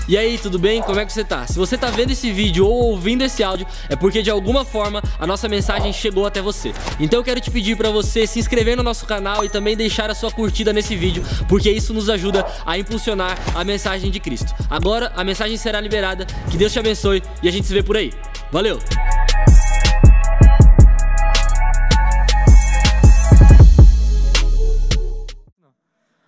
E aí, tudo bem? Como é que você tá? Se você tá vendo esse vídeo ou ouvindo esse áudio, é porque de alguma forma a nossa mensagem chegou até você. Então eu quero te pedir pra você se inscrever no nosso canal e também deixar a sua curtida nesse vídeo, porque isso nos ajuda a impulsionar a mensagem de Cristo. Agora a mensagem será liberada, que Deus te abençoe e a gente se vê por aí. Valeu!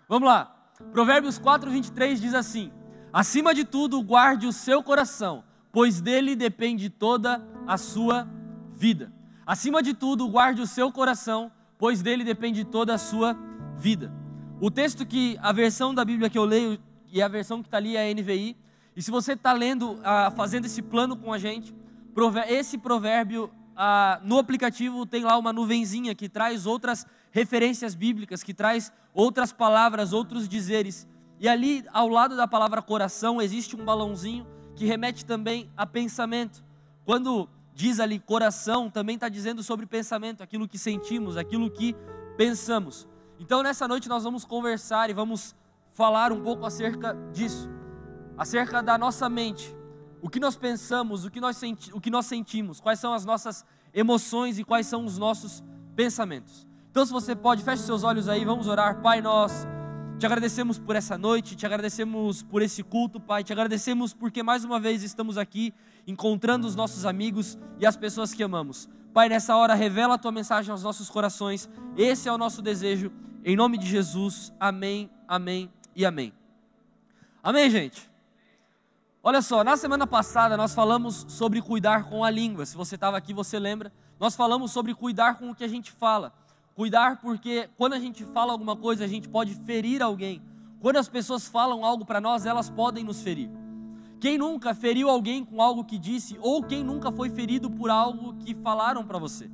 Vamos lá, Provérbios 4:23 diz assim: acima de tudo, guarde o seu coração, pois dele depende toda a sua vida. Acima de tudo, guarde o seu coração, pois dele depende toda a sua vida. O texto que, a versão da Bíblia que eu leio, e a versão que está ali é a NVI, e se você está lendo, fazendo esse plano com a gente, esse provérbio, no aplicativo tem lá uma nuvenzinha que traz outras referências bíblicas, que traz outras palavras, outros dizeres. E ali, ao lado da palavra coração, existe um balãozinho que remete também a pensamento. Quando diz ali coração, também está dizendo sobre pensamento, aquilo que sentimos, aquilo que pensamos. Então, nessa noite nós vamos conversar e vamos falar um pouco acerca disso, acerca da nossa mente, o que nós pensamos, o que nós sentimos, quais são as nossas emoções e quais são os nossos pensamentos. Então, se você pode, feche seus olhos aí, vamos orar. Pai, nós te agradecemos por essa noite, te agradecemos por esse culto, Pai, te agradecemos porque mais uma vez estamos aqui encontrando os nossos amigos e as pessoas que amamos. Pai, nessa hora revela a Tua mensagem aos nossos corações, esse é o nosso desejo, em nome de Jesus, amém, amém e amém. Amém, gente? Olha só, na semana passada nós falamos sobre cuidar com a língua, se você estava aqui você lembra, nós falamos sobre cuidar com o que a gente fala. Cuidar porque quando a gente fala alguma coisa, a gente pode ferir alguém. Quando as pessoas falam algo para nós, elas podem nos ferir. Quem nunca feriu alguém com algo que disse, ou quem nunca foi ferido por algo que falaram para você?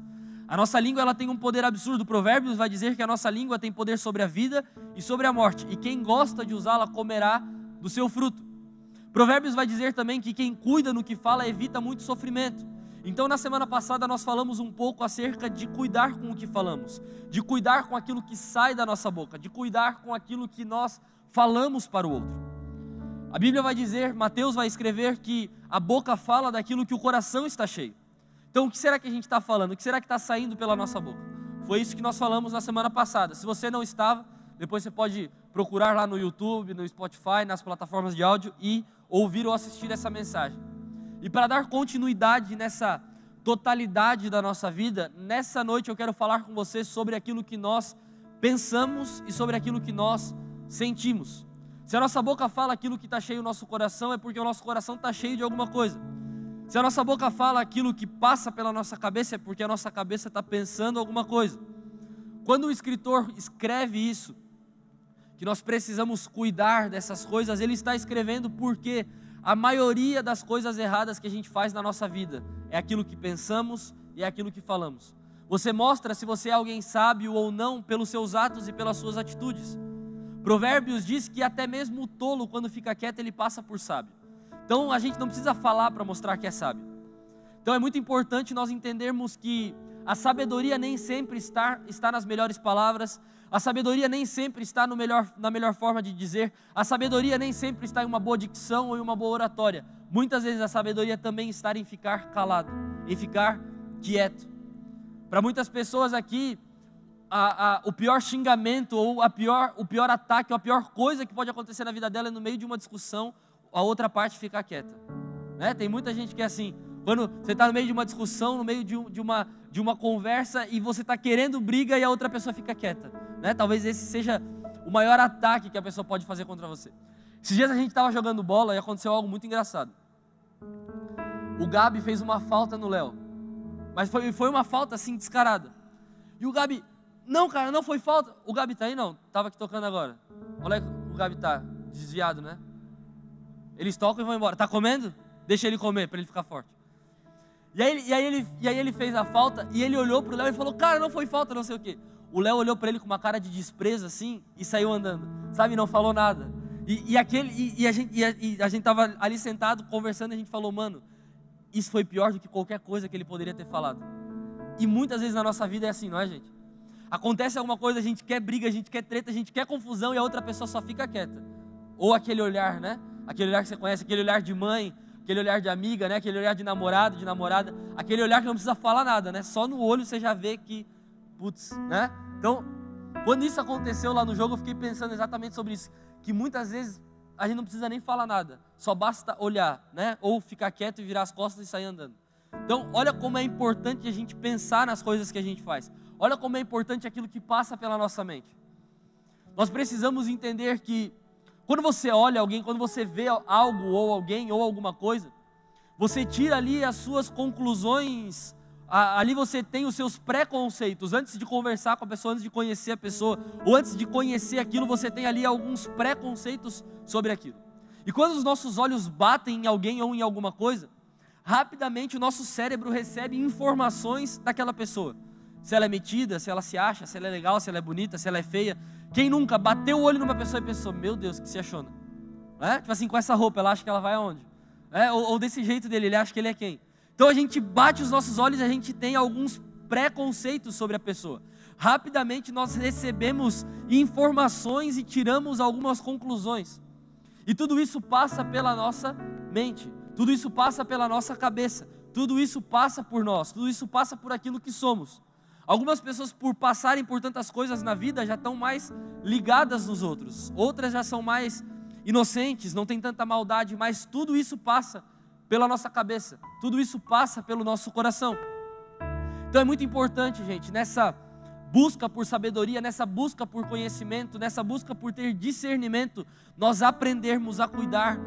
A nossa língua ela tem um poder absurdo. Provérbios vai dizer que a nossa língua tem poder sobre a vida e sobre a morte. E quem gosta de usá-la comerá do seu fruto. Provérbios vai dizer também que quem cuida no que fala evita muito sofrimento. Então, na semana passada, nós falamos um pouco acerca de cuidar com o que falamos, de cuidar com aquilo que sai da nossa boca, de cuidar com aquilo que nós falamos para o outro. A Bíblia vai dizer, Mateus vai escrever que a boca fala daquilo que o coração está cheio. Então, o que será que a gente está falando? O que será que está saindo pela nossa boca? Foi isso que nós falamos na semana passada. Se você não estava, depois você pode procurar lá no YouTube, no Spotify, nas plataformas de áudio e ouvir ou assistir essa mensagem. E para dar continuidade nessa totalidade da nossa vida, nessa noite eu quero falar com você sobre aquilo que nós pensamos e sobre aquilo que nós sentimos. Se a nossa boca fala aquilo que está cheio no nosso coração, é porque o nosso coração está cheio de alguma coisa. Se a nossa boca fala aquilo que passa pela nossa cabeça, é porque a nossa cabeça está pensando alguma coisa. Quando o escritor escreve isso, que nós precisamos cuidar dessas coisas, ele está escrevendo porque a maioria das coisas erradas que a gente faz na nossa vida é aquilo que pensamos e é aquilo que falamos. Você mostra se você é alguém sábio ou não pelos seus atos e pelas suas atitudes. Provérbios diz que até mesmo o tolo, quando fica quieto, ele passa por sábio. Então a gente não precisa falar para mostrar que é sábio. Então é muito importante nós entendermos que a sabedoria nem sempre está nas melhores palavras. A sabedoria nem sempre está na melhor forma de dizer. A sabedoria nem sempre está em uma boa dicção ou em uma boa oratória. Muitas vezes a sabedoria também está em ficar calado, em ficar quieto. Para muitas pessoas aqui, o pior xingamento ou o pior ataque, ou a pior coisa que pode acontecer na vida dela é no meio de uma discussão, a outra parte ficar quieta. Né? Tem muita gente que é assim, quando você está no meio de uma discussão, no meio de uma conversa e você está querendo briga e a outra pessoa fica quieta. Né? Talvez esse seja o maior ataque que a pessoa pode fazer contra você. Esses dias a gente estava jogando bola e aconteceu algo muito engraçado. O Gabi fez uma falta no Léo, mas foi uma falta assim descarada. E o Gabi, não cara, não foi falta. O Gabi tá aí não? Estava aqui tocando agora. Olha aí, o Gabi tá desviado, né? Eles tocam e vão embora. Tá comendo? Deixa ele comer para ele ficar forte. E aí ele fez a falta e ele olhou pro Léo e falou, cara, não foi falta, não sei o quê. O Léo olhou para ele com uma cara de desprezo assim e saiu andando, sabe, não falou nada. E a gente estava ali sentado conversando e a gente falou, mano, isso foi pior do que qualquer coisa que ele poderia ter falado. E muitas vezes na nossa vida é assim, não é, gente? Acontece alguma coisa, a gente quer briga, a gente quer treta, a gente quer confusão e a outra pessoa só fica quieta. Ou aquele olhar, né? Aquele olhar que você conhece, aquele olhar de mãe, aquele olhar de amiga, né? Aquele olhar de namorado, de namorada, aquele olhar que não precisa falar nada, né? Só no olho você já vê que, putz, né? Então, quando isso aconteceu lá no jogo, eu fiquei pensando exatamente sobre isso, que muitas vezes a gente não precisa nem falar nada, só basta olhar, né? Ou ficar quieto e virar as costas e sair andando. Então, olha como é importante a gente pensar nas coisas que a gente faz. Olha como é importante aquilo que passa pela nossa mente. Nós precisamos entender que quando você olha alguém, quando você vê algo ou alguém ou alguma coisa, você tira ali as suas conclusões, ali você tem os seus preconceitos. Antes de conversar com a pessoa, antes de conhecer a pessoa, ou antes de conhecer aquilo, você tem ali alguns preconceitos sobre aquilo. E quando os nossos olhos batem em alguém ou em alguma coisa, rapidamente o nosso cérebro recebe informações daquela pessoa. Se ela é metida, se ela se acha, se ela é legal, se ela é bonita, se ela é feia. Quem nunca bateu o olho numa pessoa e pensou, meu Deus, o que se achou? Tipo assim, com essa roupa, ela acha que ela vai aonde? Ou desse jeito dele, ele acha que ele é quem? Então a gente bate os nossos olhos e a gente tem alguns preconceitos sobre a pessoa. Rapidamente nós recebemos informações e tiramos algumas conclusões. E tudo isso passa pela nossa mente, tudo isso passa pela nossa cabeça, tudo isso passa por nós, tudo isso passa por aquilo que somos. Algumas pessoas, por passarem por tantas coisas na vida, já estão mais ligadas nos outros. Outras já são mais inocentes, não tem tanta maldade, mas tudo isso passa pela nossa cabeça. Tudo isso passa pelo nosso coração. Então é muito importante, gente, nessa busca por sabedoria, nessa busca por conhecimento, nessa busca por ter discernimento, nós aprendermos a cuidar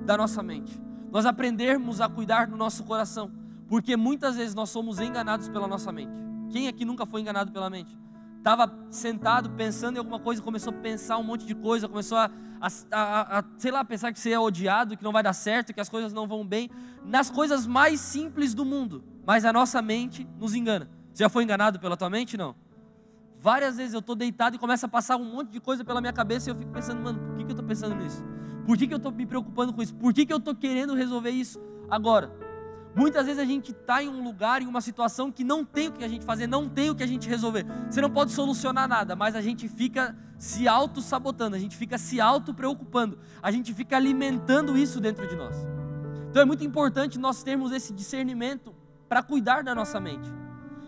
da nossa mente. Nós aprendermos a cuidar do nosso coração. Porque muitas vezes nós somos enganados pela nossa mente. Quem aqui nunca foi enganado pela mente? Estava sentado pensando em alguma coisa, começou a pensar um monte de coisa, começou a sei lá, pensar que você é odiado, que não vai dar certo, que as coisas não vão bem, nas coisas mais simples do mundo, mas a nossa mente nos engana. Você já foi enganado pela tua mente? Não. Várias vezes eu estou deitado e começa a passar um monte de coisa pela minha cabeça e eu fico pensando, mano, por que eu estou pensando nisso? Por que eu estou me preocupando com isso? Por que eu estou querendo resolver isso agora? Muitas vezes a gente está em um lugar, em uma situação que não tem o que a gente fazer, não tem o que a gente resolver. Você não pode solucionar nada, mas a gente fica se auto-sabotando, a gente fica se auto-preocupando, a gente fica alimentando isso dentro de nós. Então é muito importante nós termos esse discernimento para cuidar da nossa mente.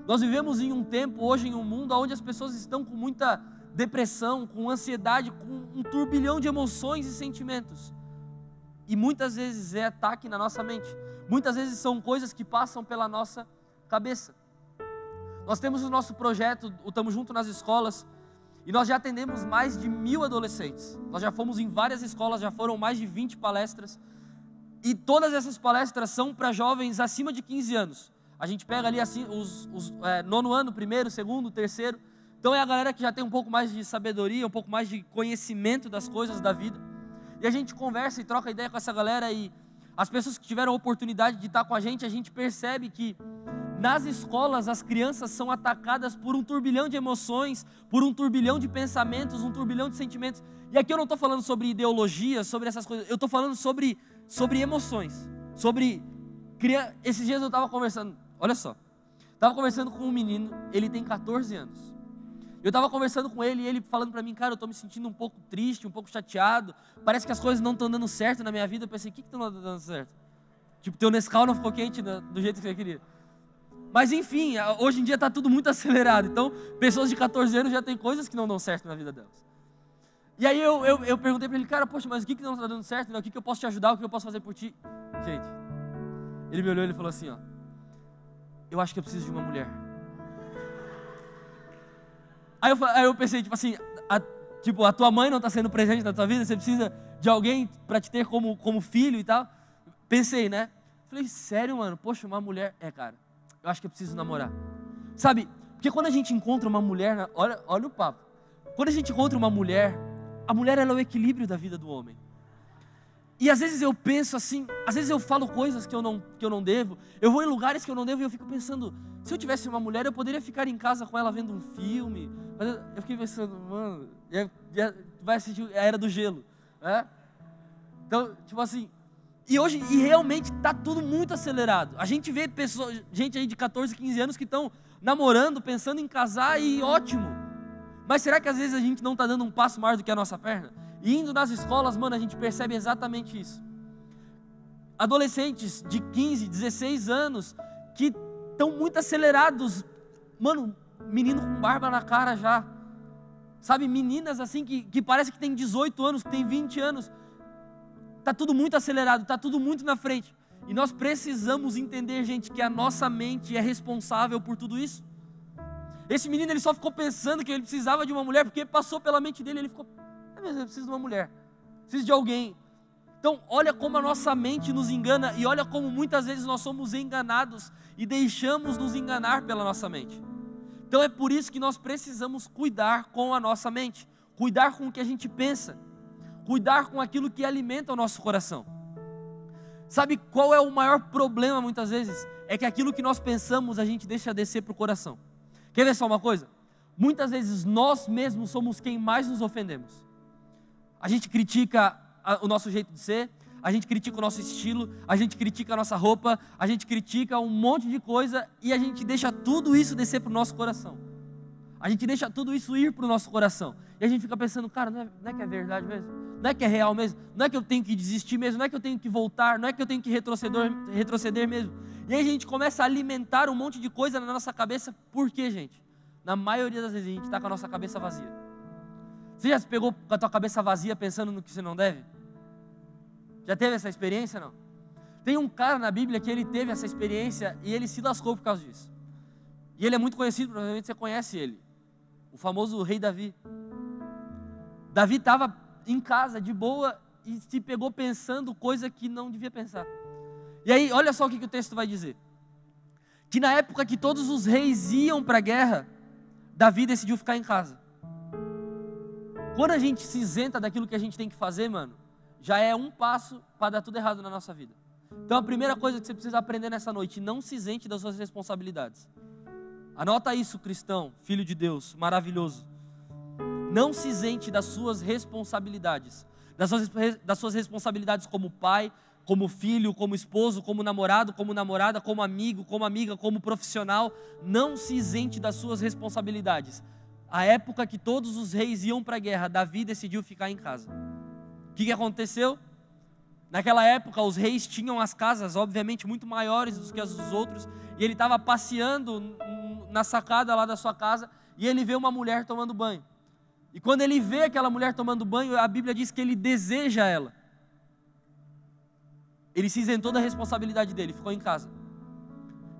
Nós vivemos em um tempo, hoje em um mundo, onde as pessoas estão com muita depressão, com ansiedade, com um turbilhão de emoções e sentimentos. E muitas vezes é ataque na nossa mente. Muitas vezes são coisas que passam pela nossa cabeça. Nós temos o nosso projeto, o Tamo Junto nas Escolas, e nós já atendemos mais de 1000 adolescentes. Nós já fomos em várias escolas, já foram mais de 20 palestras, e todas essas palestras são para jovens acima de 15 anos. A gente pega ali assim, nono ano, primeiro, segundo, terceiro. Então é a galera que já tem um pouco mais de sabedoria, um pouco mais de conhecimento das coisas da vida. E a gente conversa e troca ideia com essa galera, e as pessoas que tiveram a oportunidade de estar com a gente percebe que nas escolas as crianças são atacadas por um turbilhão de emoções, por um turbilhão de pensamentos, um turbilhão de sentimentos. E aqui eu não estou falando sobre ideologia, sobre essas coisas, eu estou falando sobre emoções, esses dias eu estava conversando, olha só, estava conversando com um menino, ele tem 14 anos. Eu estava conversando com ele e ele falando para mim, cara, eu estou me sentindo um pouco triste, um pouco chateado, parece que as coisas não estão dando certo na minha vida. Eu pensei, o que não está dando certo? Tipo, teu Nescau não ficou quente do jeito que eu queria. Mas enfim, hoje em dia está tudo muito acelerado, então pessoas de 14 anos já têm coisas que não dão certo na vida delas. E aí eu perguntei para ele, cara, poxa, mas o que não está dando certo? O que eu posso te ajudar, o que eu posso fazer por ti? Gente, ele me olhou e ele falou assim, ó, eu acho que eu preciso de uma mulher. Aí eu pensei, tipo assim, a tua mãe não está sendo presente na tua vida, você precisa de alguém para te ter como filho e tal. Pensei, né? Falei, sério, mano? Poxa, uma mulher... cara, eu acho que eu preciso namorar. Sabe, porque quando a gente encontra uma mulher... Olha o papo. Quando a gente encontra uma mulher, a mulher ela é o equilíbrio da vida do homem. E às vezes eu penso assim, às vezes eu falo coisas que eu não devo, eu vou em lugares que eu não devo e eu fico pensando, se eu tivesse uma mulher eu poderia ficar em casa com ela vendo um filme, mas eu fiquei pensando, mano, vai assistir a Era do Gelo, né? Então, tipo assim, e realmente está tudo muito acelerado, a gente vê gente aí de 14, 15 anos que estão namorando, pensando em casar e ótimo, mas será que às vezes a gente não está dando um passo maior do que a nossa perna? E indo nas escolas, mano, a gente percebe exatamente isso. Adolescentes de 15, 16 anos que estão muito acelerados. Mano, menino com barba na cara já. Sabe, meninas assim que parece que tem 18 anos, que tem 20 anos. Está tudo muito acelerado, está tudo muito na frente. E nós precisamos entender, gente, que a nossa mente é responsável por tudo isso. Esse menino, ele só ficou pensando que ele precisava de uma mulher, porque passou pela mente dele, ele ficou, eu preciso de uma mulher, preciso de alguém. Então, olha como a nossa mente nos engana, e olha como muitas vezes nós somos enganados, e deixamos nos enganar pela nossa mente. Então é por isso que nós precisamos cuidar com a nossa mente, cuidar com o que a gente pensa, cuidar com aquilo que alimenta o nosso coração. Sabe qual é o maior problema muitas vezes? É que aquilo que nós pensamos a gente deixa descer para o coração. Quer ver só uma coisa? Muitas vezes nós mesmos somos quem mais nos ofendemos. A gente critica o nosso jeito de ser, a gente critica o nosso estilo, a gente critica a nossa roupa, a gente critica um monte de coisa e a gente deixa tudo isso descer para o nosso coração. A gente deixa tudo isso ir para o nosso coração. E a gente fica pensando, cara, não é que é verdade mesmo? Não é que é real mesmo? Não é que eu tenho que desistir mesmo? Não é que eu tenho que voltar? Não é que eu tenho que retroceder mesmo? E aí a gente começa a alimentar um monte de coisa na nossa cabeça. Por quê, gente? Na maioria das vezes a gente está com a nossa cabeça vazia. Você já se pegou com a tua cabeça vazia pensando no que você não deve? Já teve essa experiência, não? Tem um cara na Bíblia que ele teve essa experiência e ele se lascou por causa disso. E ele é muito conhecido, provavelmente você conhece ele. O famoso rei Davi. Davi estava em casa, de boa, e se pegou pensando coisa que não devia pensar. E aí, olha só o que o texto vai dizer. Que na época que todos os reis iam para a guerra, Davi decidiu ficar em casa. Quando a gente se isenta daquilo que a gente tem que fazer, mano, já é um passo para dar tudo errado na nossa vida. Então a primeira coisa que você precisa aprender nessa noite, não se isente das suas responsabilidades. Anota isso, cristão, filho de Deus, maravilhoso. Não se isente das suas responsabilidades. Das suas responsabilidades como pai, como filho, como esposo, como namorado, como namorada, como amigo, como amiga, como profissional. Não se isente das suas responsabilidades. A época que todos os reis iam para a guerra, Davi decidiu ficar em casa. O que aconteceu? Naquela época os reis tinham as casas, obviamente, muito maiores do que as dos outros. E ele estava passeando na sacada lá da sua casa e ele vê uma mulher tomando banho. E quando ele vê aquela mulher tomando banho, a Bíblia diz que ele deseja ela. Ele se isentou da responsabilidade dele, ficou em casa.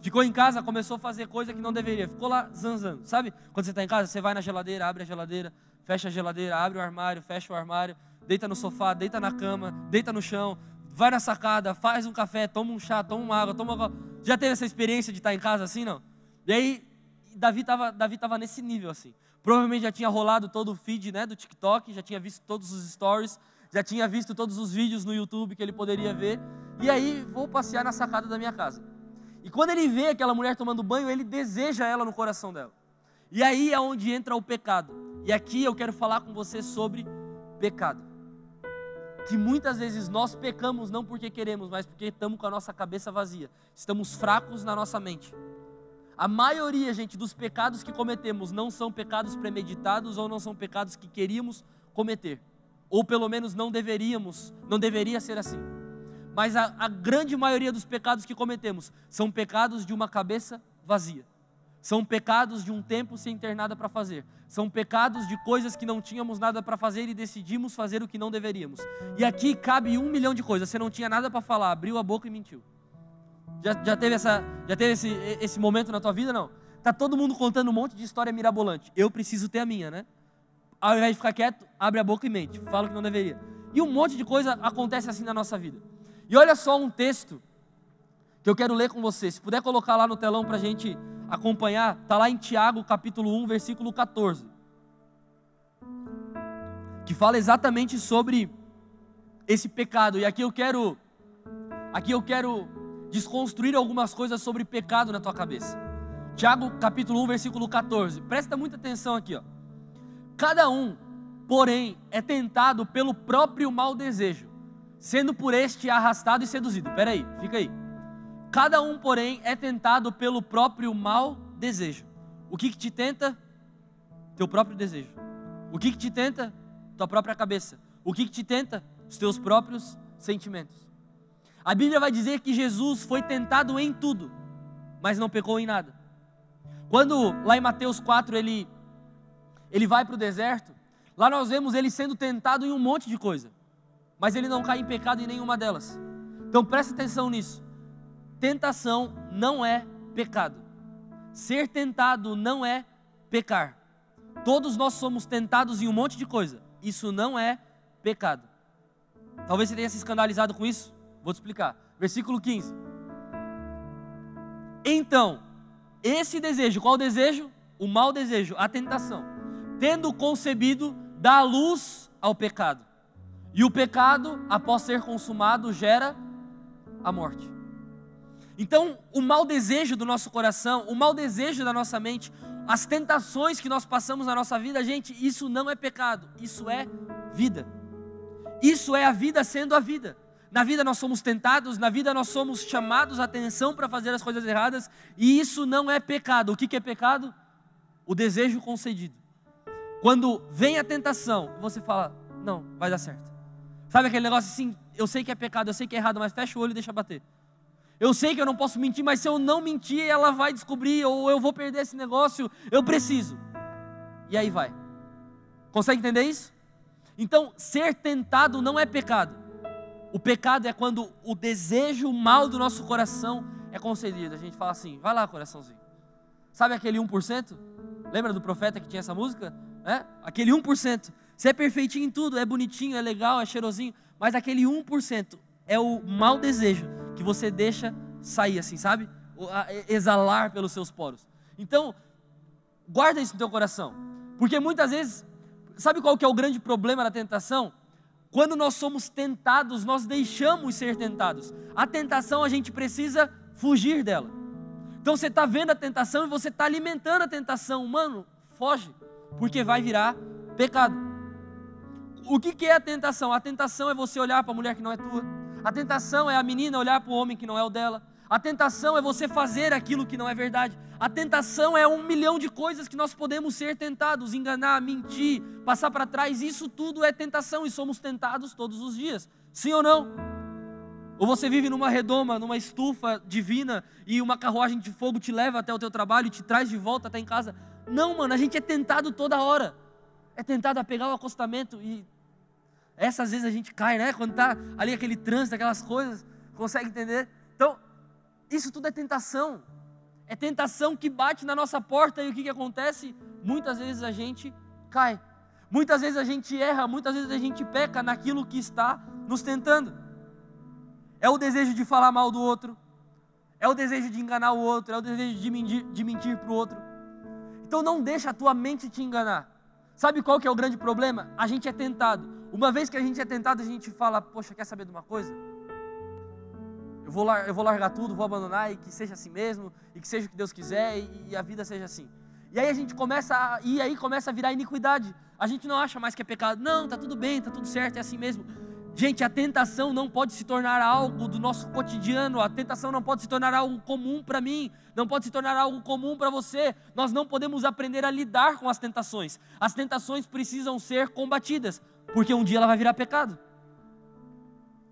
Ficou em casa, começou a fazer coisa que não deveria. Ficou lá zanzando, sabe? Quando você está em casa, você vai na geladeira, abre a geladeira, fecha a geladeira, abre o armário, fecha o armário, deita no sofá, deita na cama, deita no chão, vai na sacada, faz um café, toma um chá, toma uma água, toma... Já teve essa experiência de estar em casa assim, não? E aí, Davi estava nesse nível assim. Provavelmente já tinha rolado todo o feed, né, do TikTok, já tinha visto todos os stories, já tinha visto todos os vídeos no YouTube que ele poderia ver. E aí, vou passear na sacada da minha casa. E quando ele vê aquela mulher tomando banho, ele deseja ela no coração dela. E aí é onde entra o pecado. E aqui eu quero falar com você sobre pecado. Que muitas vezes nós pecamos não porque queremos, mas porque estamos com a nossa cabeça vazia. Estamos fracos na nossa mente. A maioria, gente, dos pecados que cometemos não são pecados premeditados ou não são pecados que queríamos cometer. Ou pelo menos não deveria ser assim. Mas a grande maioria dos pecados que cometemos são pecados de uma cabeça vazia. São pecados de um tempo sem ter nada para fazer. São pecados de coisas que não tínhamos nada para fazer e decidimos fazer o que não deveríamos. E aqui cabe 1 milhão de coisas. Você não tinha nada para falar, abriu a boca e mentiu. Já teve esse momento na tua vida, não? Tá todo mundo contando um monte de história mirabolante. Eu preciso ter a minha, né? Ao invés de ficar quieto, abre a boca e mente. Fala o que não deveria. E um monte de coisa acontece assim na nossa vida. E olha só um texto que eu quero ler com você. Se puder colocar lá no telão para a gente acompanhar. Está lá em Tiago, capítulo 1, versículo 14. Que fala exatamente sobre esse pecado. E aqui eu quero desconstruir algumas coisas sobre pecado na tua cabeça. Tiago, capítulo 1, versículo 14. Presta muita atenção aqui, ó. Cada um, porém, é tentado pelo próprio mau desejo, sendo por este arrastado e seduzido. Espera aí, fica aí. Cada um, porém, é tentado pelo próprio mau desejo. O que te tenta? Teu próprio desejo. O que te tenta? Tua própria cabeça. O que te tenta? Os teus próprios sentimentos. A Bíblia vai dizer que Jesus foi tentado em tudo, mas não pecou em nada. Quando lá em Mateus 4 ele vai para o deserto, lá nós vemos ele sendo tentado em um monte de coisa, mas ele não cai em pecado em nenhuma delas. Então presta atenção nisso. Tentação não é pecado. Ser tentado não é pecar. Todos nós somos tentados em um monte de coisa. Isso não é pecado. Talvez você tenha se escandalizado com isso. Vou te explicar. Versículo 15. Então, esse desejo, qual desejo? O mau desejo, a tentação, tendo concebido, dá luz ao pecado. E o pecado, após ser consumado, gera a morte. Então, o mau desejo do nosso coração, o mau desejo da nossa mente, as tentações que nós passamos na nossa vida, gente, isso não é pecado, isso é vida. Isso é a vida sendo a vida. Na vida nós somos tentados, na vida nós somos chamados a atenção para fazer as coisas erradas, e isso não é pecado. O que é pecado? O desejo concedido. Quando vem a tentação, você fala, não, vai dar certo. Sabe aquele negócio assim, eu sei que é pecado, eu sei que é errado, mas fecha o olho e deixa bater. Eu sei que eu não posso mentir, mas se eu não mentir, ela vai descobrir, ou eu vou perder esse negócio, eu preciso. E aí vai. Consegue entender isso? Então, ser tentado não é pecado. O pecado é quando o desejo mal do nosso coração é concedido. A gente fala assim, vai lá coraçãozinho. Sabe aquele 1%? Lembra do profeta que tinha essa música? Aquele 1%. Você é perfeitinho em tudo, é bonitinho, é legal, é cheirosinho. Mas aquele 1% é o mau desejo que você deixa sair assim, sabe? Exalar pelos seus poros. Então, guarda isso no teu coração. Porque muitas vezes, sabe qual que é o grande problema da tentação? Quando nós somos tentados, nós deixamos ser tentados. A tentação, a gente precisa fugir dela. Então você está vendo a tentação e você está alimentando a tentação. Mano, foge, porque vai virar pecado. O que é a tentação? A tentação é você olhar para a mulher que não é tua. A tentação é a menina olhar para o homem que não é o dela. A tentação é você fazer aquilo que não é verdade. A tentação é 1 milhão de coisas que nós podemos ser tentados, enganar, mentir, passar para trás. Isso tudo é tentação e somos tentados todos os dias. Sim ou não? Ou você vive numa redoma, numa estufa divina e uma carruagem de fogo te leva até o teu trabalho e te traz de volta até em casa. Não, mano, a gente é tentado toda hora. É tentado a pegar o acostamento e essas vezes a gente cai, né? Quando está ali aquele trânsito, aquelas coisas, consegue entender? Então, isso tudo é tentação. É tentação que bate na nossa porta e o que acontece? Muitas vezes a gente cai. Muitas vezes a gente erra, muitas vezes a gente peca naquilo que está nos tentando. É o desejo de falar mal do outro. É o desejo de enganar o outro. É o desejo de mentir para o outro. Então não deixa a tua mente te enganar. Sabe qual que é o grande problema? A gente é tentado. Uma vez que a gente é tentado, a gente fala, poxa, quer saber de uma coisa? Eu vou largar tudo, vou abandonar e que seja assim mesmo, e que seja o que Deus quiser e a vida seja assim. E aí a gente começa a virar iniquidade. A gente não acha mais que é pecado. Não, tá tudo bem, tá tudo certo, é assim mesmo. Gente, a tentação não pode se tornar algo do nosso cotidiano. A tentação não pode se tornar algo comum para mim. Não pode se tornar algo comum para você. Nós não podemos aprender a lidar com as tentações. As tentações precisam ser combatidas, porque um dia ela vai virar pecado.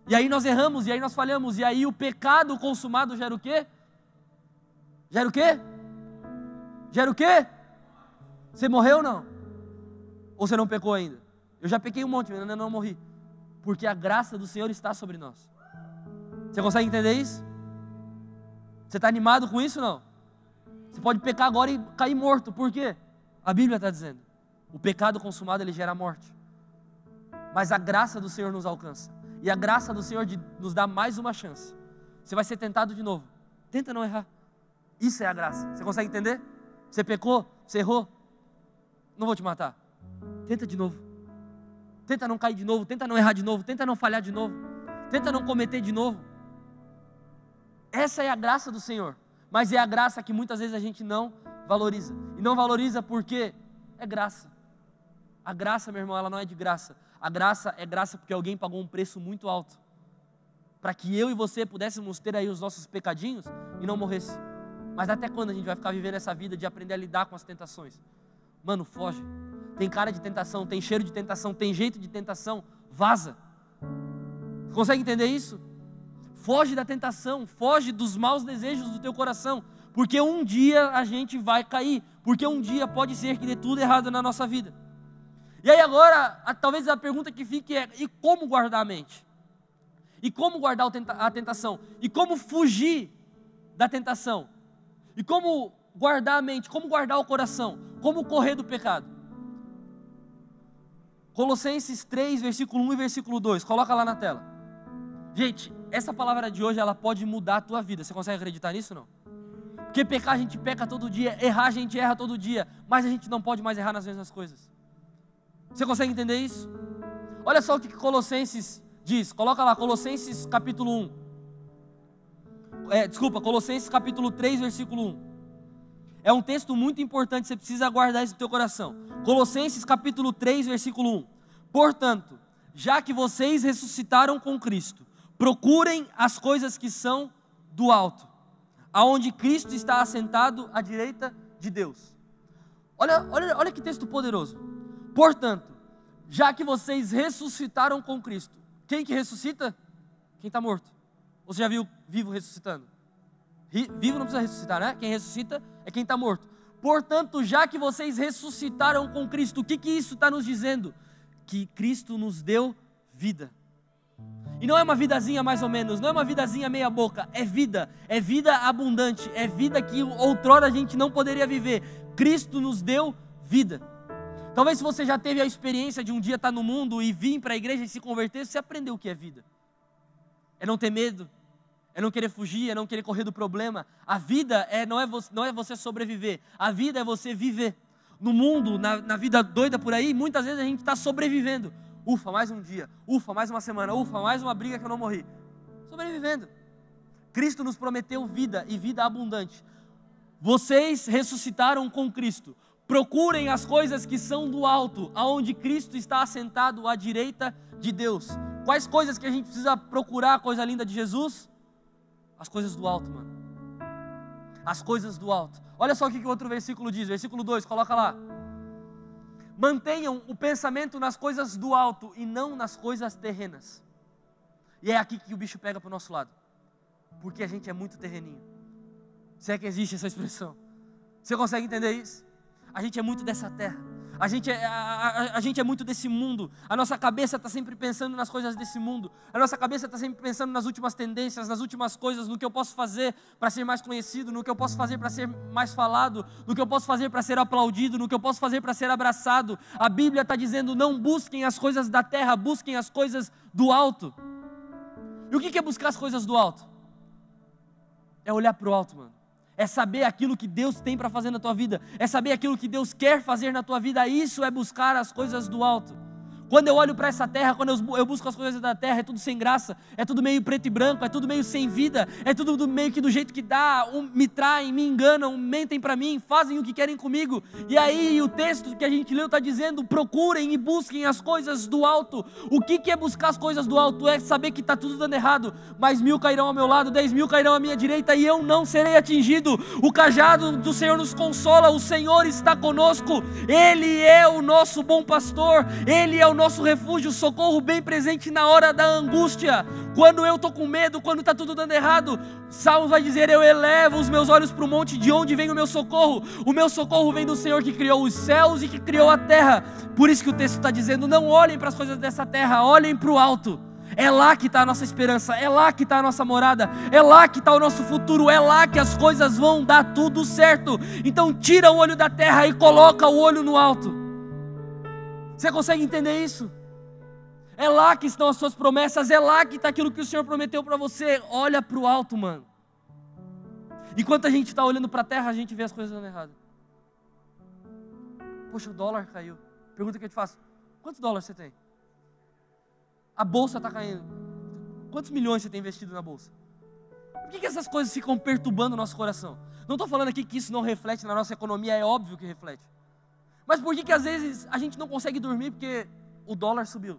E aí nós erramos, e aí nós falhamos, e aí o pecado consumado gera o quê? Gera o quê? Gera o quê? Você morreu ou não? Ou você não pecou ainda? Eu já pequei um monte, mas ainda não morri. Porque a graça do Senhor está sobre nós. Você consegue entender isso? Você está animado com isso ou não? Você pode pecar agora e cair morto. Por quê? A Bíblia está dizendo. O pecado consumado, ele gera morte. Mas a graça do Senhor nos alcança. E a graça do Senhor nos dá mais uma chance. Você vai ser tentado de novo. Tenta não errar. Isso é a graça. Você consegue entender? Você pecou, você errou. Não vou te matar. Tenta de novo. Tenta não cair de novo, tenta não errar de novo, tenta não falhar de novo, tenta não cometer de novo. Essa é a graça do Senhor. Mas é a graça que muitas vezes a gente não valoriza. E não valoriza porque é graça. A graça, meu irmão, ela não é de graça. A graça é graça porque alguém pagou um preço muito alto para que eu e você pudéssemos ter aí os nossos pecadinhos e não morresse. Mas até quando a gente vai ficar vivendo essa vida de aprender a lidar com as tentações? Mano, foge. Tem cara de tentação, tem cheiro de tentação, tem jeito de tentação. vaza. Consegue entender isso? Foge da tentação, foge dos maus desejos do teu coração, porque um dia a gente vai cair, porque um dia pode ser que dê tudo errado na nossa vida. E aí agora, talvez a pergunta que fique é, e como guardar a mente? E como guardar a tentação? E como fugir da tentação? E como guardar a mente? Como guardar o coração? Como correr do pecado? Colossenses 3, versículo 1 e versículo 2, coloca lá na tela. Gente, essa palavra de hoje, ela pode mudar a tua vida. Você consegue acreditar nisso, não? Porque pecar a gente peca todo dia, errar a gente erra todo dia, mas a gente não pode mais errar nas mesmas coisas. Você consegue entender isso? Olha só o que Colossenses diz, coloca lá, Colossenses capítulo 1. Colossenses capítulo 3, versículo 1. É um texto muito importante, você precisa guardar isso no teu coração. Colossenses capítulo 3, versículo 1. Portanto, já que vocês ressuscitaram com Cristo, procurem as coisas que são do alto, aonde Cristo está assentado à direita de Deus. Olha que texto poderoso. Portanto, já que vocês ressuscitaram com Cristo, quem que ressuscita? Quem está morto. Ou você já viu vivo ressuscitando? Vivo não precisa ressuscitar, né? Quem ressuscita é quem está morto. Portanto, já que vocês ressuscitaram com Cristo, o que isso está nos dizendo? Que Cristo nos deu vida. E não é uma vidazinha mais ou menos, não é uma vidazinha meia boca, é vida abundante, é vida que outrora a gente não poderia viver. Cristo nos deu vida. Talvez se você já teve a experiência de um dia estar no mundo e vir para a igreja e se converter, você aprendeu o que é vida. É não ter medo, é não querer fugir, é não querer correr do problema. A vida não é você sobreviver, a vida é você viver. No mundo, na vida doida por aí, muitas vezes a gente está sobrevivendo. Ufa, mais um dia, ufa, mais uma semana, ufa, mais uma briga que eu não morri. Sobrevivendo. Cristo nos prometeu vida e vida abundante. Vocês ressuscitaram com Cristo. Procurem as coisas que são do alto, aonde Cristo está assentado à direita de Deus. Quais coisas que a gente precisa procurar, coisa linda de Jesus? As coisas do alto, mano. As coisas do alto. Olha só o que o outro versículo diz, versículo 2, coloca lá. Mantenham o pensamento nas coisas do alto e não nas coisas terrenas. E é aqui que o bicho pega para o nosso lado. Porque a gente é muito terreninho. Se é que existe essa expressão. Você consegue entender isso? A gente é muito dessa terra. A gente é muito desse mundo. A nossa cabeça está sempre pensando nas coisas desse mundo. A nossa cabeça está sempre pensando nas últimas tendências, nas últimas coisas, no que eu posso fazer para ser mais conhecido, no que eu posso fazer para ser mais falado, no que eu posso fazer para ser aplaudido, no que eu posso fazer para ser abraçado. A Bíblia está dizendo, não busquem as coisas da terra, busquem as coisas do alto. E o que é buscar as coisas do alto? É olhar para o alto, mano. É saber aquilo que Deus tem para fazer na tua vida. É saber aquilo que Deus quer fazer na tua vida. Isso é buscar as coisas do alto. Quando eu olho para essa terra, quando eu busco as coisas da terra, é tudo sem graça, é tudo meio preto e branco, é tudo meio sem vida, é tudo meio que do jeito que dá, me traem, me enganam, mentem para mim, fazem o que querem comigo. E aí o texto que a gente leu está dizendo, procurem e busquem as coisas do alto. O que é buscar as coisas do alto? É saber que está tudo dando errado, mas 1000 cairão ao meu lado, 10.000 cairão à minha direita e eu não serei atingido. O cajado do Senhor nos consola, o Senhor está conosco, Ele é o nosso bom pastor, Ele é o nosso refúgio, socorro bem presente na hora da angústia. Quando eu estou com medo, quando está tudo dando errado, Salmos vai dizer, eu elevo os meus olhos para o monte, de onde vem o meu socorro? O meu socorro vem do Senhor que criou os céus e que criou a terra. Por isso que o texto está dizendo, não olhem para as coisas dessa terra, olhem para o alto. É lá que está a nossa esperança, é lá que está a nossa morada, é lá que está o nosso futuro, é lá que as coisas vão dar tudo certo. Então tira o olho da terra e coloca o olho no alto. Você consegue entender isso? É lá que estão as suas promessas, é lá que está aquilo que o Senhor prometeu para você. Olha para o alto, mano. Enquanto a gente está olhando para a terra, a gente vê as coisas dando errado. Poxa, o dólar caiu. Pergunta que eu te faço, quantos dólares você tem? A bolsa está caindo. Quantos milhões você tem investido na bolsa? Por que essas coisas ficam perturbando o nosso coração? Não estou falando aqui que isso não reflete na nossa economia, é óbvio que reflete. Mas por que às vezes a gente não consegue dormir porque o dólar subiu?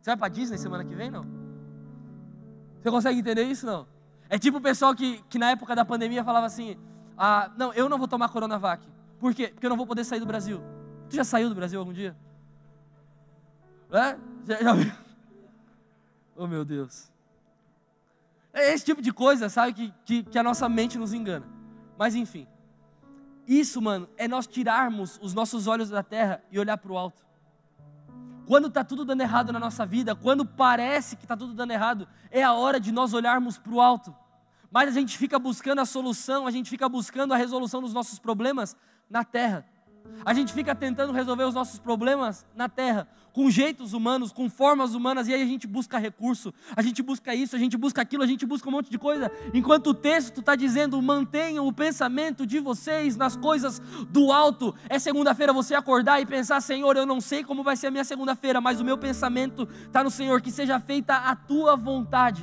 Você vai para Disney semana que vem, não? Você consegue entender isso, não? É tipo o pessoal que na época da pandemia falava assim, não, eu não vou tomar Coronavac. Por quê? Porque eu não vou poder sair do Brasil. Tu já saiu do Brasil algum dia? Já viu? Oh, meu Deus. É esse tipo de coisa, sabe, que a nossa mente nos engana. Mas enfim. Isso, mano, é nós tirarmos os nossos olhos da terra e olhar para o alto. Quando está tudo dando errado na nossa vida, quando parece que está tudo dando errado, é a hora de nós olharmos para o alto. Mas a gente fica buscando a solução, a gente fica buscando a resolução dos nossos problemas na terra. A gente fica tentando resolver os nossos problemas na terra, com jeitos humanos, com formas humanas, e aí a gente busca recurso, a gente busca isso, a gente busca aquilo, a gente busca um monte de coisa, enquanto o texto está dizendo, mantenham o pensamento de vocês nas coisas do alto. É segunda-feira você acordar e pensar, Senhor, eu não sei como vai ser a minha segunda-feira, mas o meu pensamento está no Senhor, que seja feita a tua vontade.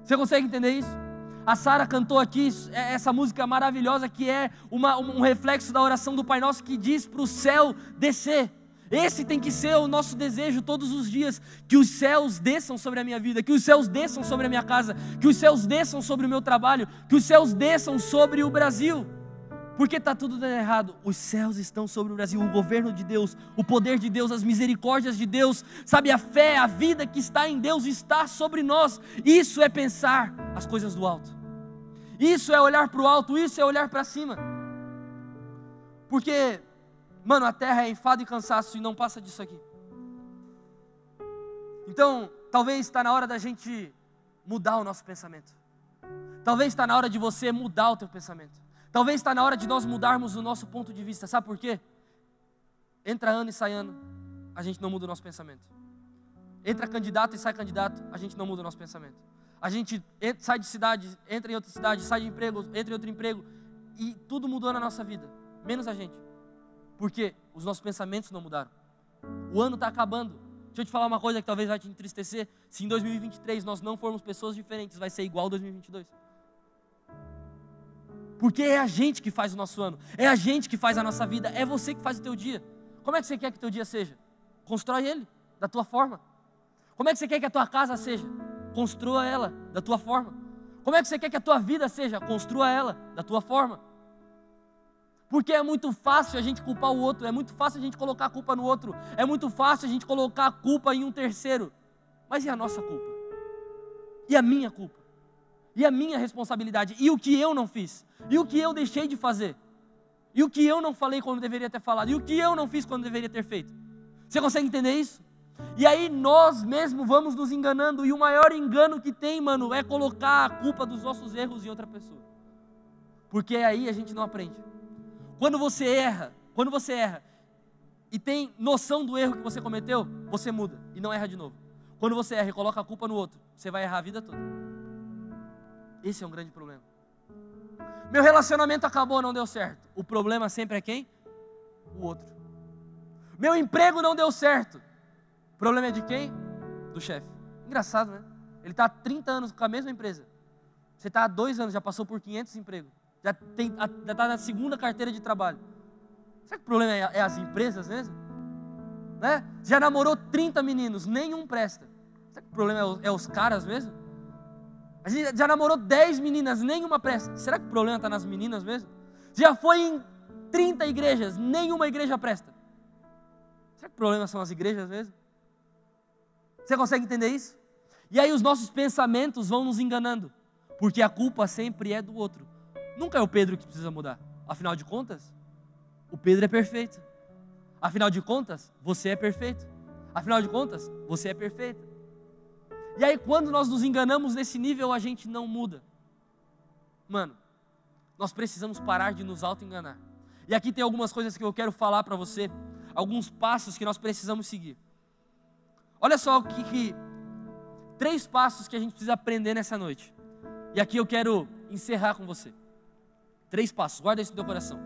Você consegue entender isso? A Sara cantou aqui essa música maravilhosa que é um reflexo da oração do Pai Nosso, que diz para o céu descer. Esse tem que ser o nosso desejo todos os dias, que os céus desçam sobre a minha vida, que os céus desçam sobre a minha casa, que os céus desçam sobre o meu trabalho, que os céus desçam sobre o Brasil. Porque está tudo dando errado. Os céus estão sobre o Brasil, o governo de Deus, o poder de Deus, as misericórdias de Deus, sabe, a fé, a vida que está em Deus está sobre nós. Isso é pensar as coisas do alto. Isso é olhar para o alto, isso é olhar para cima. Porque, mano, a terra é enfado e cansaço e não passa disso aqui. Então, talvez está na hora da gente mudar o nosso pensamento. Talvez está na hora de você mudar o teu pensamento. Talvez está na hora de nós mudarmos o nosso ponto de vista. Sabe por quê? Entra ano e sai ano, a gente não muda o nosso pensamento. Entra candidato e sai candidato, a gente não muda o nosso pensamento. A gente sai de cidade, entra em outra cidade, sai de emprego, entra em outro emprego. E tudo mudou na nossa vida, menos a gente. Porque os nossos pensamentos não mudaram. O ano está acabando. Deixa eu te falar uma coisa que talvez vai te entristecer. Se em 2023 nós não formos pessoas diferentes, vai ser igual 2022. Porque é a gente que faz o nosso ano, é a gente que faz a nossa vida, é você que faz o teu dia. Como é que você quer que o teu dia seja? Constrói ele, da tua forma. Como é que você quer que a tua casa seja? Construa ela, da tua forma. Como é que você quer que a tua vida seja? Construa ela, da tua forma. Porque é muito fácil a gente culpar o outro, é muito fácil a gente colocar a culpa no outro, é muito fácil a gente colocar a culpa em um terceiro. Mas e a nossa culpa? E a minha culpa? E a minha responsabilidade? E o que eu não fiz? E o que eu deixei de fazer? E o que eu não falei quando deveria ter falado? E o que eu não fiz quando deveria ter feito? Você consegue entender isso? E aí nós mesmos vamos nos enganando. E o maior engano que tem, mano, é colocar a culpa dos nossos erros em outra pessoa. Porque aí a gente não aprende. Quando você erra e tem noção do erro que você cometeu, você muda e não erra de novo. Quando você erra e coloca a culpa no outro, você vai errar a vida toda. Esse é um grande problema. Meu relacionamento acabou, não deu certo. O problema sempre é quem? O outro. Meu emprego não deu certo. O problema é de quem? Do chefe. Engraçado, né? Ele está há 30 anos com a mesma empresa. Você está há 2 anos, já passou por 500 empregos. Já está na segunda carteira de trabalho. Será que o problema é as empresas mesmo? Né? Já namorou 30 meninos, nenhum presta. Será que o problema é os caras mesmo? A gente já namorou 10 meninas, nenhuma presta. Será que o problema está nas meninas mesmo? Já foi em 30 igrejas, nenhuma igreja presta. Será que o problema são as igrejas mesmo? Você consegue entender isso? E aí os nossos pensamentos vão nos enganando, porque a culpa sempre é do outro. Nunca é o Pedro que precisa mudar. Afinal de contas, o Pedro é perfeito. Afinal de contas, você é perfeito. Afinal de contas, você é perfeito. E aí quando nós nos enganamos nesse nível, a gente não muda. Mano, nós precisamos parar de nos auto-enganar. E aqui tem algumas coisas que eu quero falar para você, alguns passos que nós precisamos seguir. Olha só 3 passos que a gente precisa aprender nessa noite. E aqui eu quero encerrar com você. 3 passos, guarda isso no teu coração.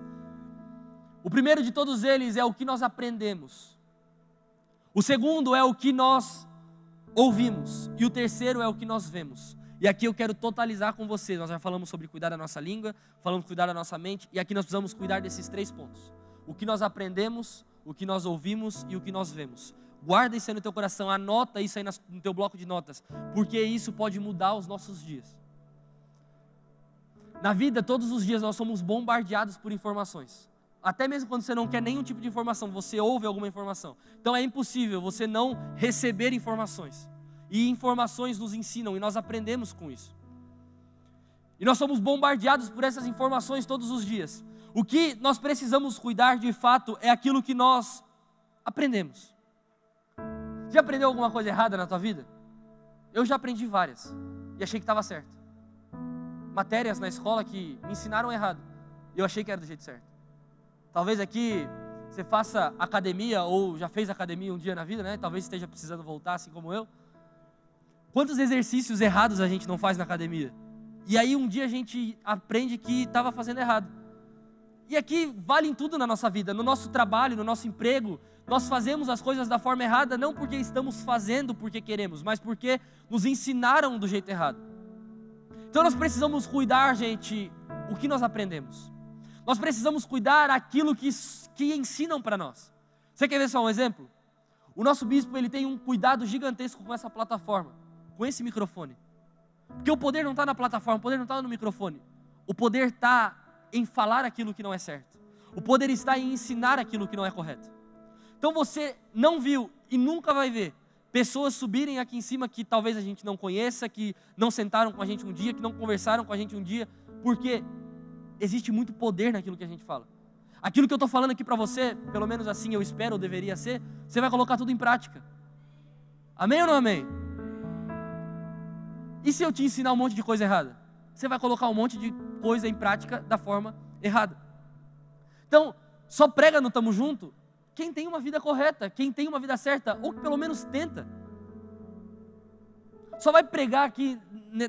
O primeiro de todos eles é o que nós aprendemos. O segundo é o que nós ouvimos. E o terceiro é o que nós vemos. E aqui eu quero totalizar com você. Nós já falamos sobre cuidar da nossa língua, falamos cuidar da nossa mente, e aqui nós precisamos cuidar desses 3 pontos. O que nós aprendemos, o que nós ouvimos e o que nós vemos. Guarda isso aí no teu coração, anota isso aí no teu bloco de notas, porque isso pode mudar os nossos dias. Na vida, todos os dias nós somos bombardeados por informações. até mesmo quando você não quer nenhum tipo de informação, você ouve alguma informação. Então é impossível você não receber informações. E informações nos ensinam e nós aprendemos com isso. E nós somos bombardeados por essas informações todos os dias. O que nós precisamos cuidar de fato é aquilo que nós aprendemos. Já aprendeu alguma coisa errada na tua vida? Eu já aprendi várias e achei que estava certo. Matérias na escola que me ensinaram errado e eu achei que era do jeito certo. Talvez aqui você faça academia ou já fez academia um dia na vida, né? Talvez esteja precisando voltar, assim como eu. Quantos exercícios errados a gente não faz na academia? E aí um dia a gente aprende que estava fazendo errado. E aqui vale em tudo na nossa vida, no nosso trabalho, no nosso emprego. Nós fazemos as coisas da forma errada, não porque estamos fazendo porque queremos, mas porque nos ensinaram do jeito errado. Então nós precisamos cuidar, gente, o que nós aprendemos. Nós precisamos cuidar aquilo que ensinam para nós. Você quer ver só um exemplo? O nosso bispo, ele tem um cuidado gigantesco com essa plataforma, com esse microfone. Porque o poder não está na plataforma, o poder não está no microfone. O poder está em falar aquilo que não é certo. O poder está em ensinar aquilo que não é correto. Então você não viu e nunca vai ver pessoas subirem aqui em cima que talvez a gente não conheça, que não sentaram com a gente um dia, que não conversaram com a gente um dia, porque existe muito poder naquilo que a gente fala. Aquilo que eu estou falando aqui para você, pelo menos assim eu espero ou deveria ser, você vai colocar tudo em prática. Amém ou não amém? E se eu te ensinar um monte de coisa errada? Você vai colocar um monte de coisa em prática da forma errada. Então, só prega no Tamo Junto quem tem uma vida correta, quem tem uma vida certa, ou que pelo menos tenta. Só vai pregar aqui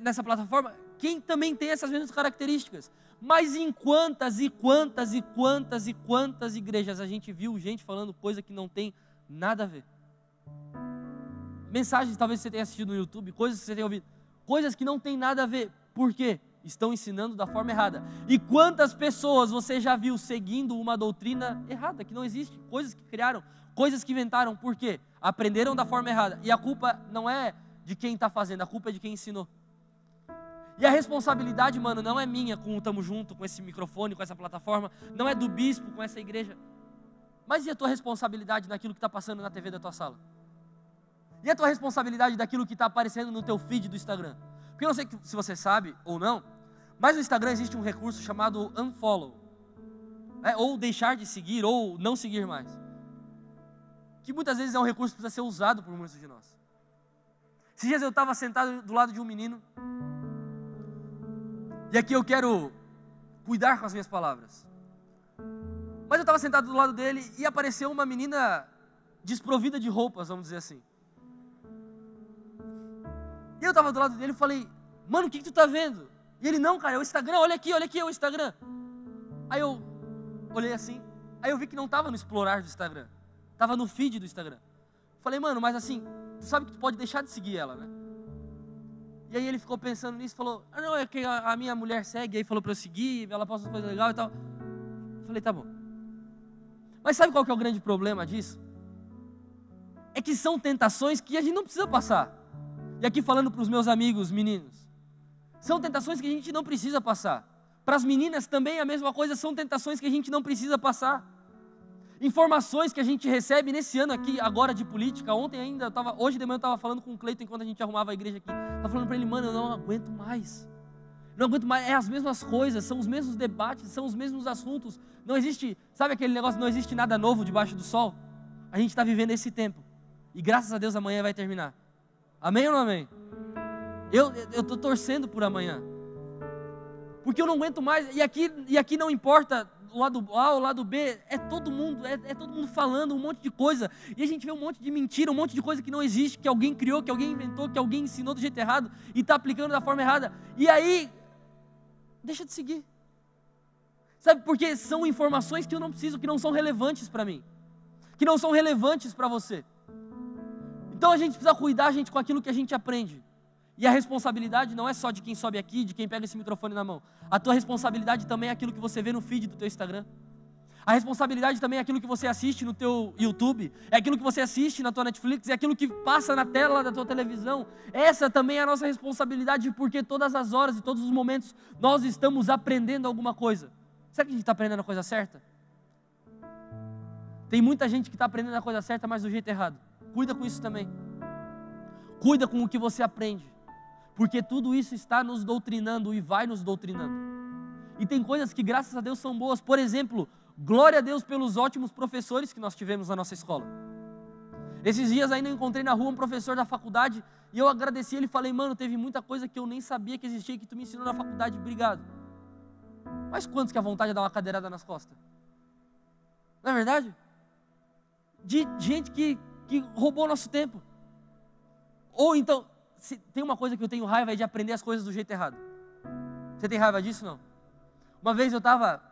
nessa plataforma quem também tem essas mesmas características. Mas em quantas e quantas e quantas e quantas igrejas a gente viu gente falando coisa que não tem nada a ver? Mensagens talvez você tenha assistido no YouTube, coisas que você tenha ouvido, coisas que não tem nada a ver. Por quê? Estão ensinando da forma errada. E quantas pessoas você já viu seguindo uma doutrina errada, que não existe? Coisas que criaram, coisas que inventaram. Por quê? Aprenderam da forma errada. E a culpa não é de quem está fazendo, a culpa é de quem ensinou. E a responsabilidade, mano, não é minha com o Tamo Junto, com esse microfone, com essa plataforma, não é do bispo, com essa igreja. Mas e a tua responsabilidade naquilo que está passando na TV da tua sala? E a tua responsabilidade daquilo que está aparecendo no teu feed do Instagram? Porque eu não sei se você sabe ou não, mas no Instagram existe um recurso chamado unfollow, ou deixar de seguir, ou não seguir mais, que muitas vezes é um recurso que precisa ser usado por muitos de nós. Esses dias eu estava sentado do lado de um menino, e aqui eu quero cuidar com as minhas palavras, mas eu estava sentado do lado dele e apareceu uma menina desprovida de roupas, vamos dizer assim. E eu estava do lado dele e falei, mano, o que tu tá vendo? E ele, não, cara, é o Instagram, olha aqui, é o Instagram. Aí eu olhei assim, aí eu vi que não estava no explorar do Instagram, estava no feed do Instagram. Falei, mano, mas assim, tu sabe que tu pode deixar de seguir ela, né? E aí ele ficou pensando nisso, falou, não, é que a minha mulher segue, aí falou para eu seguir, ela posta coisas legais e tal. Falei, tá bom. Mas sabe qual que é o grande problema disso? É que são tentações que a gente não precisa passar. E aqui falando para os meus amigos meninos, são tentações que a gente não precisa passar. Para as meninas também a mesma coisa, são tentações que a gente não precisa passar. Informações que a gente recebe nesse ano aqui, agora de política. Hoje de manhã eu estava falando com o Cleiton enquanto a gente arrumava a igreja aqui. Estava falando para ele, mano, eu não aguento mais. Não aguento mais, é as mesmas coisas, são os mesmos debates, são os mesmos assuntos. Não existe, sabe aquele negócio, não existe nada novo debaixo do sol? A gente está vivendo esse tempo. E graças a Deus amanhã vai terminar. Amém ou não amém? Eu estou torcendo por amanhã. Porque eu não aguento mais. E aqui não importa o lado A ou o lado B. É todo mundo, é todo mundo falando um monte de coisa. E a gente vê um monte de mentira, um monte de coisa que não existe, que alguém criou, que alguém inventou, que alguém ensinou do jeito errado e está aplicando da forma errada. E aí, deixa de seguir. Sabe, porque são informações que eu não preciso, que não são relevantes para mim. Que não são relevantes para você. Então a gente precisa cuidar, gente, com aquilo que a gente aprende. E a responsabilidade não é só de quem sobe aqui, de quem pega esse microfone na mão. A tua responsabilidade também é aquilo que você vê no feed do teu Instagram. A responsabilidade também é aquilo que você assiste no teu YouTube, é aquilo que você assiste na tua Netflix, é aquilo que passa na tela da tua televisão. Essa também é a nossa responsabilidade, porque todas as horas e todos os momentos nós estamos aprendendo alguma coisa. Será que a gente está aprendendo a coisa certa? Tem muita gente que está aprendendo a coisa certa, mas do jeito errado. Cuida com isso também. Cuida com o que você aprende. Porque tudo isso está nos doutrinando e vai nos doutrinando. E tem coisas que, graças a Deus, são boas. Por exemplo, glória a Deus pelos ótimos professores que nós tivemos na nossa escola. Esses dias ainda eu encontrei na rua um professor da faculdade e eu agradeci ele e falei, mano, teve muita coisa que eu nem sabia que existia e que tu me ensinou na faculdade, obrigado. Mas quantos que a vontade é dar uma cadeirada nas costas? Não é verdade? De gente que roubou o nosso tempo. Ou então, se tem uma coisa que eu tenho raiva é de aprender as coisas do jeito errado. Você tem raiva disso, não? Uma vez eu estava,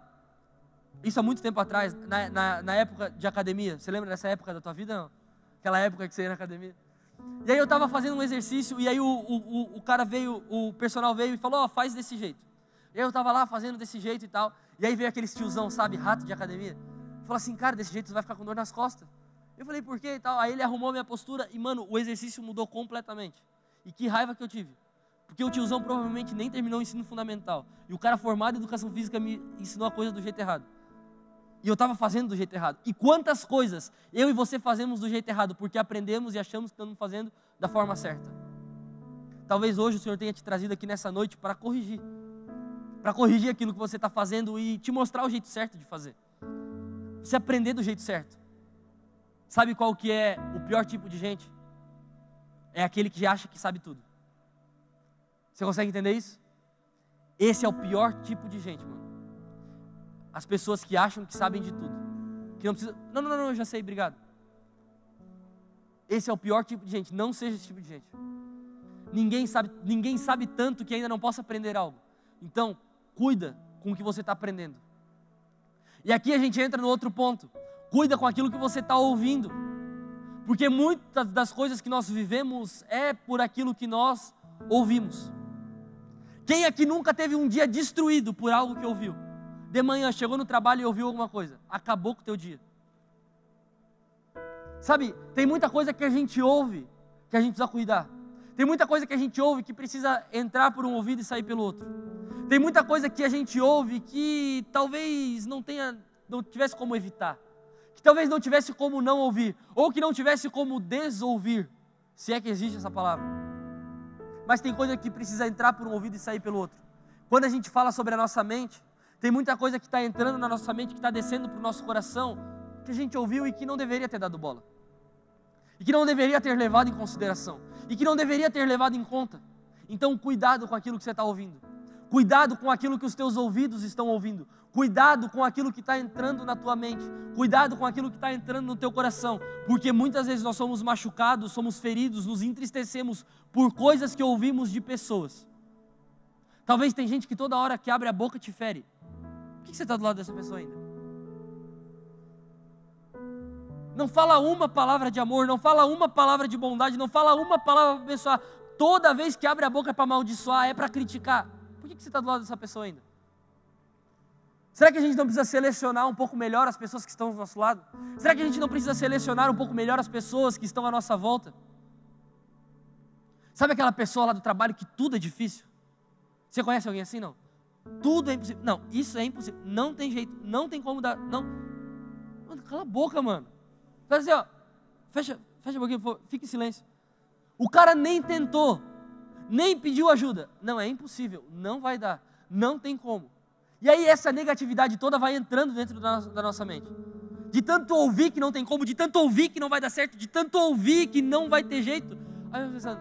isso há muito tempo atrás, na época de academia. Você lembra dessa época da tua vida, não? Aquela época que você ia na academia. E aí eu estava fazendo um exercício e aí o cara veio, o personal veio e falou, ó, faz desse jeito. E aí eu estava lá fazendo desse jeito e tal. E aí veio aquele tiozão, sabe, rato de academia. Falou assim, cara, desse jeito você vai ficar com dor nas costas. Eu falei, por quê e tal? Aí ele arrumou a minha postura e, mano, o exercício mudou completamente. E que raiva que eu tive. Porque o tiozão provavelmente nem terminou o ensino fundamental. E o cara formado em educação física me ensinou a coisa do jeito errado. E eu estava fazendo do jeito errado. E quantas coisas eu e você fazemos do jeito errado, porque aprendemos e achamos que estamos fazendo da forma certa. Talvez hoje o Senhor tenha te trazido aqui nessa noite para corrigir. Para corrigir aquilo que você está fazendo e te mostrar o jeito certo de fazer. Você aprender do jeito certo. Sabe qual que é o pior tipo de gente? É aquele que acha que sabe tudo. Você consegue entender isso? Esse é o pior tipo de gente, mano. As pessoas que acham que sabem de tudo. Que não precisa... Não, eu já sei, obrigado. Esse é o pior tipo de gente. Não seja esse tipo de gente. Ninguém sabe tanto que ainda não possa aprender algo. Então, cuida com o que você está aprendendo. E aqui a gente entra no outro ponto. Cuida com aquilo que você está ouvindo. Porque muitas das coisas que nós vivemos é por aquilo que nós ouvimos. Quem aqui nunca teve um dia destruído por algo que ouviu? De manhã chegou no trabalho e ouviu alguma coisa. Acabou com o teu dia. Sabe, tem muita coisa que a gente ouve que a gente precisa cuidar. Tem muita coisa que a gente ouve que precisa entrar por um ouvido e sair pelo outro. Tem muita coisa que a gente ouve que talvez não tivesse como evitar. Que talvez não tivesse como não ouvir. Ou que não tivesse como desouvir. Se é que existe essa palavra. Mas tem coisa que precisa entrar por um ouvido e sair pelo outro. Quando a gente fala sobre a nossa mente, tem muita coisa que está entrando na nossa mente, que está descendo para o nosso coração, que a gente ouviu e que não deveria ter dado bola. E que não deveria ter levado em consideração. E que não deveria ter levado em conta. Então cuidado com aquilo que você está ouvindo. Cuidado com aquilo que os teus ouvidos estão ouvindo. Cuidado com aquilo que está entrando na tua mente. Cuidado com aquilo que está entrando no teu coração. Porque muitas vezes nós somos machucados, somos feridos, nos entristecemos por coisas que ouvimos de pessoas. Talvez tem gente que toda hora que abre a boca te fere. Por que você está do lado dessa pessoa ainda? Não fala uma palavra de amor, não fala uma palavra de bondade, não fala uma palavra para abençoar. Toda vez que abre a boca é para amaldiçoar, é para criticar. Por que você está do lado dessa pessoa ainda? Será que a gente não precisa selecionar um pouco melhor as pessoas que estão do nosso lado? Será que a gente não precisa selecionar um pouco melhor as pessoas que estão à nossa volta? Sabe aquela pessoa lá do trabalho que tudo é difícil? Você conhece alguém assim, não? Tudo é impossível. Não, isso é impossível. Não tem jeito, não tem como dar. Não. Mano, cala a boca, mano. Faz assim, ó. Fecha a boquinha, fica em silêncio. O cara nem tentou, nem pediu ajuda. Não, é impossível, não vai dar, não tem como. E aí essa negatividade toda vai entrando dentro da nossa mente. De tanto ouvir que não tem como, de tanto ouvir que não vai dar certo, de tanto ouvir que não vai ter jeito. Aí eu pensando,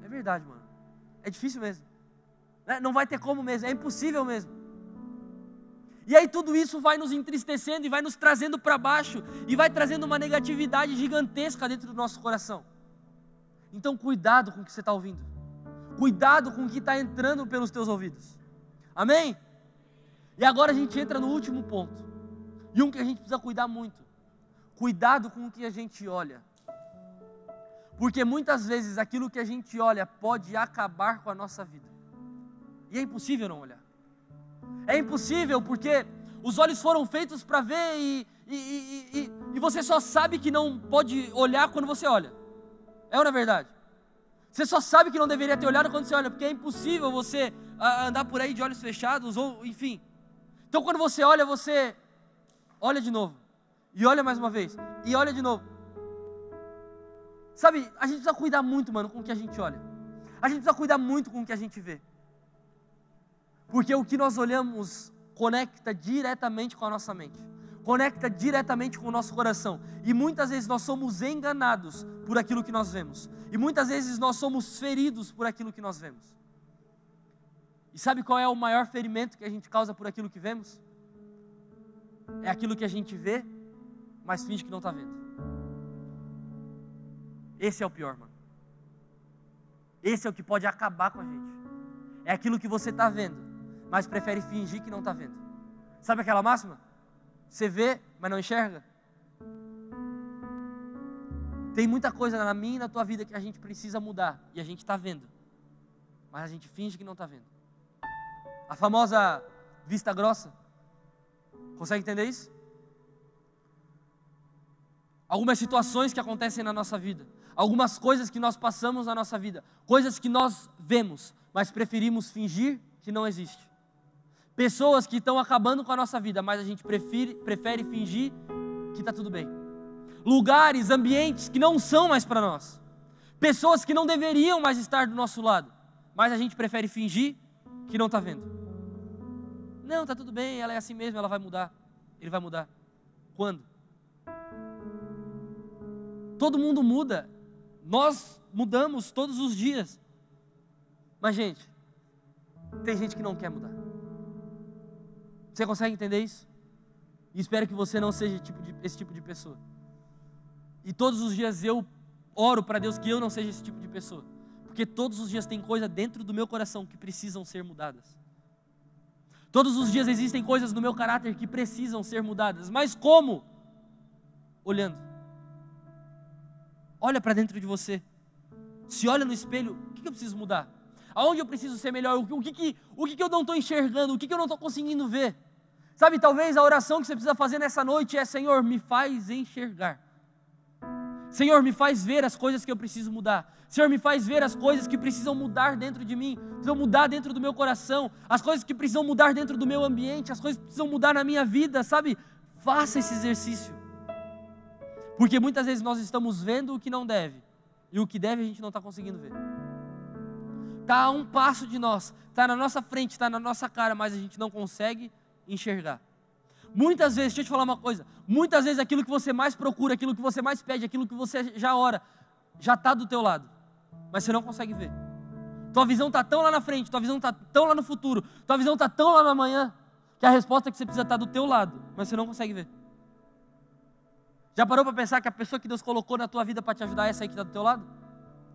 é verdade, mano. É difícil mesmo. Não vai ter como mesmo, é impossível mesmo. E aí tudo isso vai nos entristecendo e vai nos trazendo para baixo. E vai trazendo uma negatividade gigantesca dentro do nosso coração. Então cuidado com o que você está ouvindo. Cuidado com o que está entrando pelos teus ouvidos. Amém? E agora a gente entra no último ponto. E um que a gente precisa cuidar muito. Cuidado com o que a gente olha. Porque muitas vezes aquilo que a gente olha pode acabar com a nossa vida. E é impossível não olhar. É impossível porque os olhos foram feitos para ver e você só sabe que não pode olhar quando você olha. É ou não é verdade? Você só sabe que não deveria ter olhado quando você olha, porque é impossível você andar por aí de olhos fechados, ou enfim. Então quando você olha de novo. E olha mais uma vez. E olha de novo. Sabe, a gente precisa cuidar muito, mano, com o que a gente olha. A gente precisa cuidar muito com o que a gente vê. Porque o que nós olhamos conecta diretamente com a nossa mente. Conecta diretamente com o nosso coração. E muitas vezes nós somos enganados por aquilo que nós vemos. E muitas vezes nós somos feridos por aquilo que nós vemos. E sabe qual é o maior ferimento que a gente causa por aquilo que vemos? É aquilo que a gente vê, mas finge que não está vendo. Esse é o pior, mano. Esse é o que pode acabar com a gente. É aquilo que você está vendo, mas prefere fingir que não está vendo. Sabe aquela máxima? Você vê, mas não enxerga. Tem muita coisa na minha e na tua vida que a gente precisa mudar. E a gente está vendo. Mas a gente finge que não está vendo. A famosa vista grossa. Consegue entender isso? Algumas situações que acontecem na nossa vida. Algumas coisas que nós passamos na nossa vida. Coisas que nós vemos, mas preferimos fingir que não existe. Pessoas que estão acabando com a nossa vida, mas a gente prefere fingir que está tudo bem. Lugares, ambientes que não são mais para nós. Pessoas que não deveriam mais estar do nosso lado, mas a gente prefere fingir que não está vendo. Não, está tudo bem, ela é assim mesmo, ela vai mudar. Ele vai mudar. Quando? Todo mundo muda. Nós mudamos todos os dias. Mas, gente, tem gente que não quer mudar. Você consegue entender isso? E espero que você não seja esse tipo de pessoa. E todos os dias eu oro para Deus que eu não seja esse tipo de pessoa. Porque todos os dias tem coisa dentro do meu coração que precisam ser mudadas. Todos os dias existem coisas no meu caráter que precisam ser mudadas. Mas como? Olhando. Olha para dentro de você. Se olha no espelho, o que eu preciso mudar? Aonde eu preciso ser melhor? O que eu não estou enxergando? O que eu não estou conseguindo ver? Sabe, talvez a oração que você precisa fazer nessa noite é: Senhor, me faz enxergar. Senhor, me faz ver as coisas que eu preciso mudar. Senhor, me faz ver as coisas que precisam mudar dentro de mim, precisam mudar dentro do meu coração, as coisas que precisam mudar dentro do meu ambiente, as coisas que precisam mudar na minha vida, sabe? Faça esse exercício. Porque muitas vezes nós estamos vendo o que não deve, e o que deve a gente não está conseguindo ver. Está a um passo de nós, está na nossa frente, está na nossa cara, mas a gente não consegue enxergar. Muitas vezes, deixa eu te falar uma coisa, muitas vezes aquilo que você mais procura, aquilo que você mais pede, aquilo que você já ora, já está do teu lado, mas você não consegue ver. Tua visão está tão lá na frente, tua visão está tão lá no futuro, tua visão está tão lá no amanhã, que a resposta é que você precisa estar do teu lado, mas você não consegue ver. Já parou para pensar que a pessoa que Deus colocou na tua vida para te ajudar é essa aí que está do teu lado?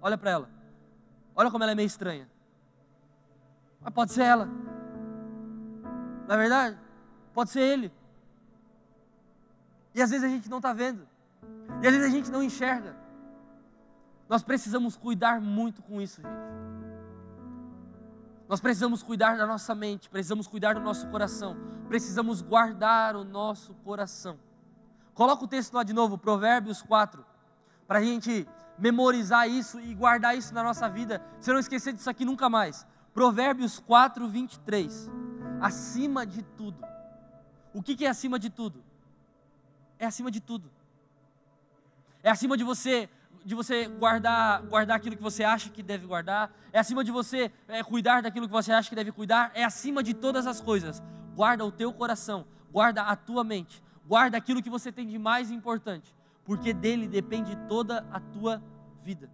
Olha para ela. Olha como ela é meio estranha. Mas pode ser ela. Não é verdade? Pode ser ele. E às vezes a gente não está vendo. E às vezes a gente não enxerga. Nós precisamos cuidar muito com isso, gente. Nós precisamos cuidar da nossa mente. Precisamos cuidar do nosso coração. Precisamos guardar o nosso coração. Coloca o texto lá de novo, Provérbios 4. Para a gente memorizar isso e guardar isso na nossa vida, você não esquecer disso aqui nunca mais. Provérbios 4, 23. Acima de tudo. O que é acima de tudo? É acima de tudo. É acima de você guardar aquilo que você acha que deve guardar. É acima de você cuidar daquilo que você acha que deve cuidar. É acima de todas as coisas. Guarda o teu coração, guarda a tua mente, guarda aquilo que você tem de mais importante. Porque dele depende toda a tua vida.